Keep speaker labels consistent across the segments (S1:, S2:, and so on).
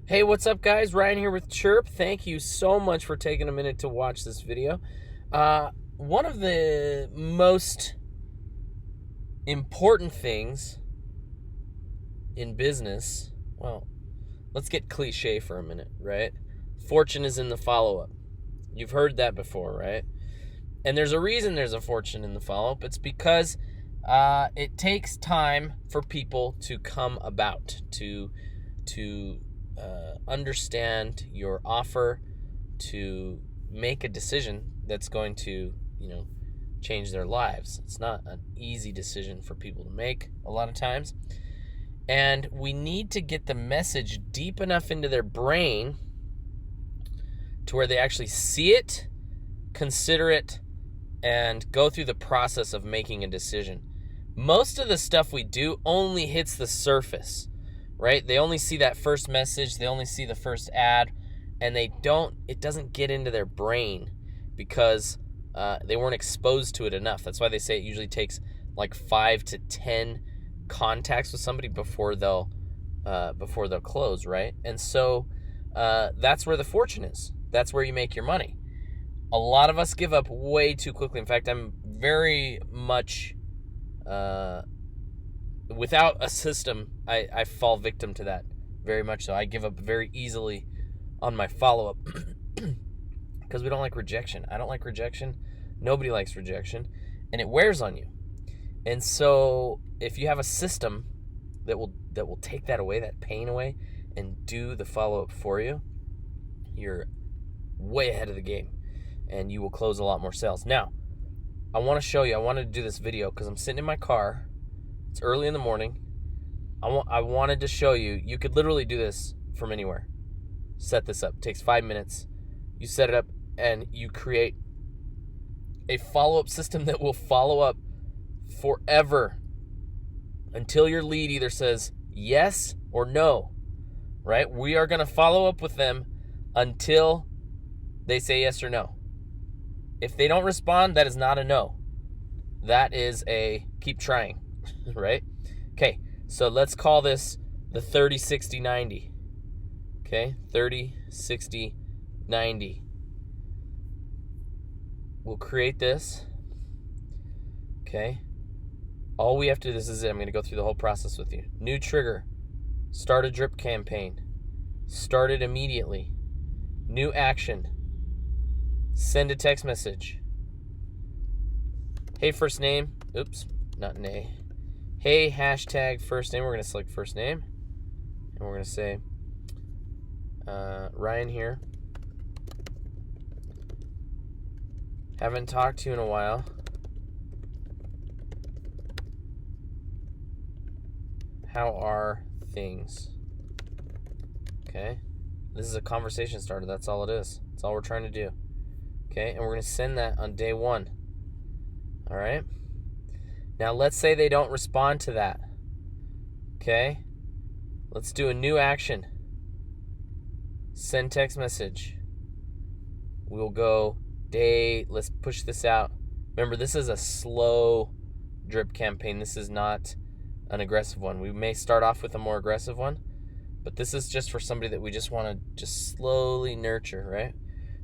S1: Hey, what's up, guys? Ryan here with CHIIRP. Thank you so much for taking a minute to watch this video. One of the most important things in business, well, let's get cliche for a minute, right? Fortune is in the follow-up. You've heard that before, right? And there's a reason there's a fortune in the follow-up. It's because it takes time for people to come about, to understand your offer, to make a decision that's going to, change their lives. It's not an easy decision for people to make a lot of times. And we need to get the message deep enough into their brain to where they actually see it, consider it, and go through the process of making a decision. Most of the stuff we do only hits the surface, right? They only see that first message, they only see the first ad, and it doesn't get into their brain because they weren't exposed to it enough. That's why they say it usually takes like 5 to 10 contacts with somebody before they'll close, right? And so that's where the fortune is. That's where you make your money. A lot of us give up way too quickly. In fact, I'm very much without a system, I fall victim to that very much so. I give up very easily on my follow-up because we don't like rejection. I don't like rejection. Nobody likes rejection, and it wears on you. And so if you have a system that will take that away, that pain away, and do the follow-up for you, you're way ahead of the game, and you will close a lot more sales. Now, I want to show you. I wanted to do this video because I'm sitting in my car. It's early in the morning. I wanted to show you. You could literally do this from anywhere. Set this up. It takes 5 minutes. You set it up, and you create a follow-up system that will follow up forever until your lead either says yes or no, right? We are going to follow up with them until they say yes or no. If they don't respond, that is not a no. That is a keep trying, right? Okay, so let's call this the 30, 60, 90. Okay, 30, 60, 90. We'll create this. Okay. All we have to do, this is it. I'm going to go through the whole process with you. New trigger. Start a drip campaign. Start it immediately. New action. Send a text message. Hey, first name. Oops, not nay. Hey, hashtag first name. We're going to select first name. And we're going to say, Ryan here. Haven't talked to you in a while. How are things? Okay. This is a conversation starter. That's all it is. That's all we're trying to do. Okay, and we're going to send that on day 1. All right? Now, let's say they don't respond to that. Okay? Let's do a new action. Send text message. We'll go let's push this out. Remember, this is a slow drip campaign. This is not an aggressive one. We may start off with a more aggressive one, but this is just for somebody that we just want to just slowly nurture, right?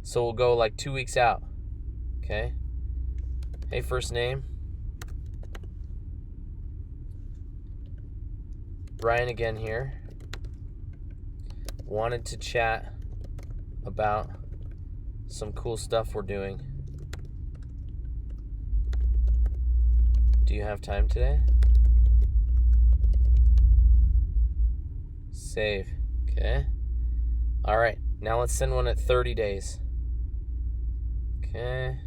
S1: So we'll go like 2 weeks out. Okay? Hey, first name. Brian again here. Wanted to chat about some cool stuff we're doing. Do you have time today? Save. Okay. All right. Now let's send one at 30 days. Okay.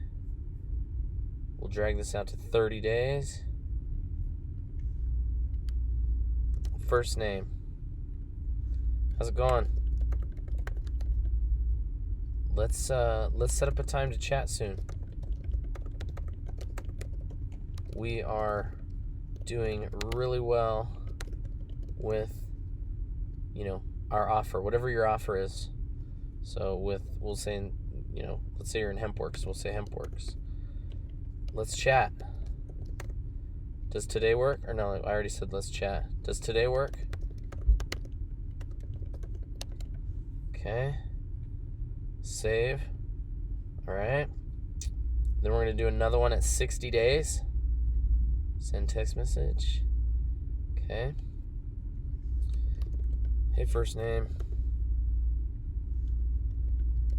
S1: We'll drag this out to 30 days. First name. How's it going? Let's set up a time to chat soon. We are doing really well with, our offer, whatever your offer is. So we'll say, let's say you're in HempWorks. We'll say HempWorks. Let's chat. Does today work? Or no, I already said let's chat. Does today work? Okay. Save. All right. Then we're going to do another one at 60 days. Send text message. Okay. Hey, first name.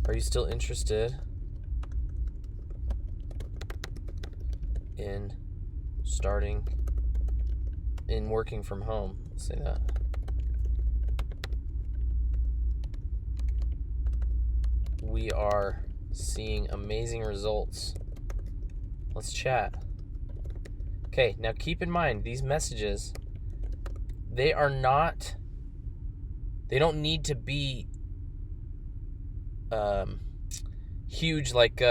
S1: Are you still interested in working from home? Let's say that. We are seeing amazing results. Let's chat. Okay, now keep in mind, these messages, they don't need to be huge like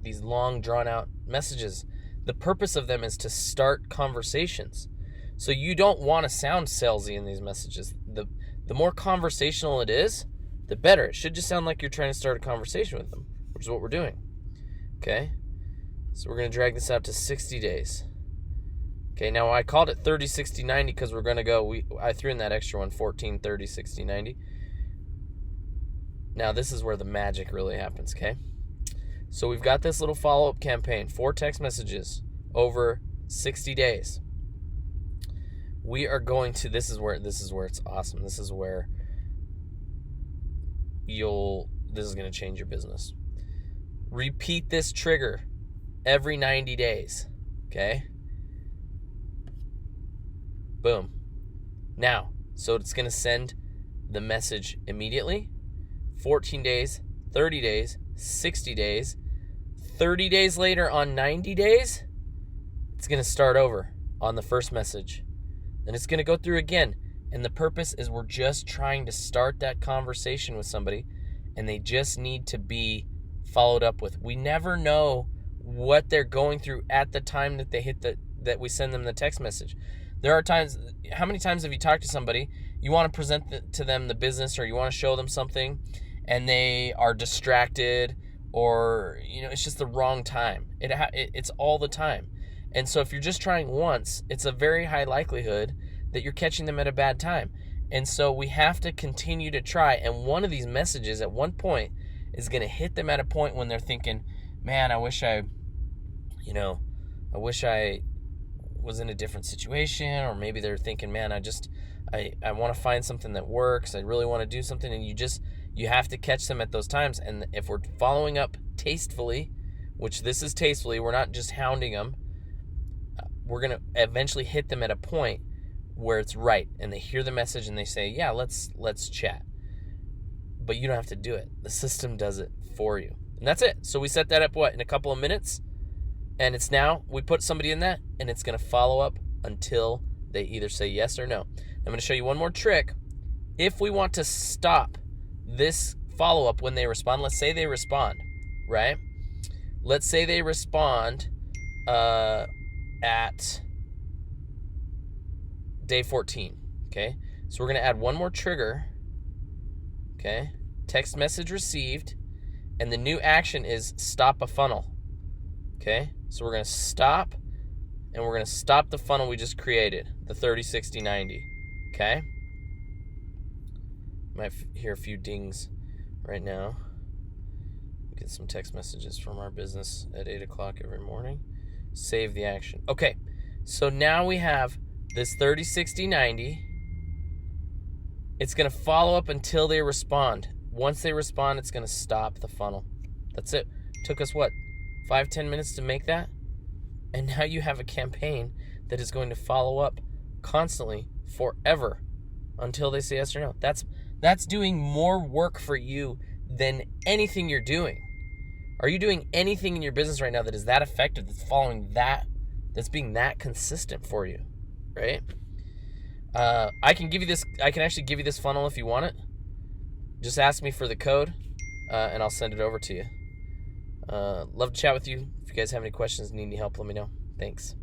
S1: these long drawn out messages. The purpose of them is to start conversations. So you don't want to sound salesy in these messages. The more conversational it is, the better. It should just sound like you're trying to start a conversation with them, which is what we're doing. Okay? So we're going to drag this out to 60 days. Okay, now I called it 30, 60, 90 because we're going to go, I threw in that extra one, 14, 30, 60, 90. Now this is where the magic really happens, okay? So we've got this little follow-up campaign, 4 text messages over 60 days. We are going to, this is where it's awesome. This is where this is going to change your business. Repeat this trigger every 90 days, okay? Boom. Now, so it's going to send the message immediately. 14 days, 30 days, 60 days, 30 days later on 90 days, it's going to start over on the first message. Then it's going to go through again. And the purpose is we're just trying to start that conversation with somebody, and they just need to be followed up with. We never know what they're going through at the time that they hit that we send them the text message. There are times, how many times have you talked to somebody, you want to present to them the business or you want to show them something, and they are distracted, or it's just the wrong time. It's all the time. And so if you're just trying once, it's a very high likelihood that you're catching them at a bad time. And so we have to continue to try. And one of these messages at one point is going to hit them at a point when they're thinking, man, I wish I was in a different situation. Or maybe they're thinking, man, I want to find something that works. I really want to do something. And you have to catch them at those times. And if we're following up tastefully, which this is tastefully, we're not just hounding them, we're going to eventually hit them at a point where it's right, and they hear the message and they say, yeah, let's chat. But you don't have to do it. The system does it for you. And that's it. So we set that up, in a couple of minutes? And it's now, we put somebody in that, and it's going to follow up until they either say yes or no. I'm going to show you one more trick. If we want to stop this follow-up when they respond, let's say they respond, right? Let's say they respond at day 14, okay? So we're going to add one more trigger, okay? Text message received, and the new action is stop a funnel, okay? So we're going to stop, and we're going to stop the funnel we just created, the 30, 60, 90, okay? Might hear a few dings right now. Get some text messages from our business at 8 o'clock every morning. Save the action. Okay, so now we have this 30, 60, 90. It's going to follow up until they respond. Once they respond, it's going to stop the funnel. That's it. Took us, 5-10 minutes to make that? And now you have a campaign that is going to follow up constantly forever until they say yes or no. That's doing more work for you than anything you're doing. Are you doing anything in your business right now that is that effective, that's following that, that's being that consistent for you, right? I can actually give you this funnel if you want it. Just ask me for the code, and I'll send it over to you. Love to chat with you. If you guys have any questions, need any help, let me know. Thanks.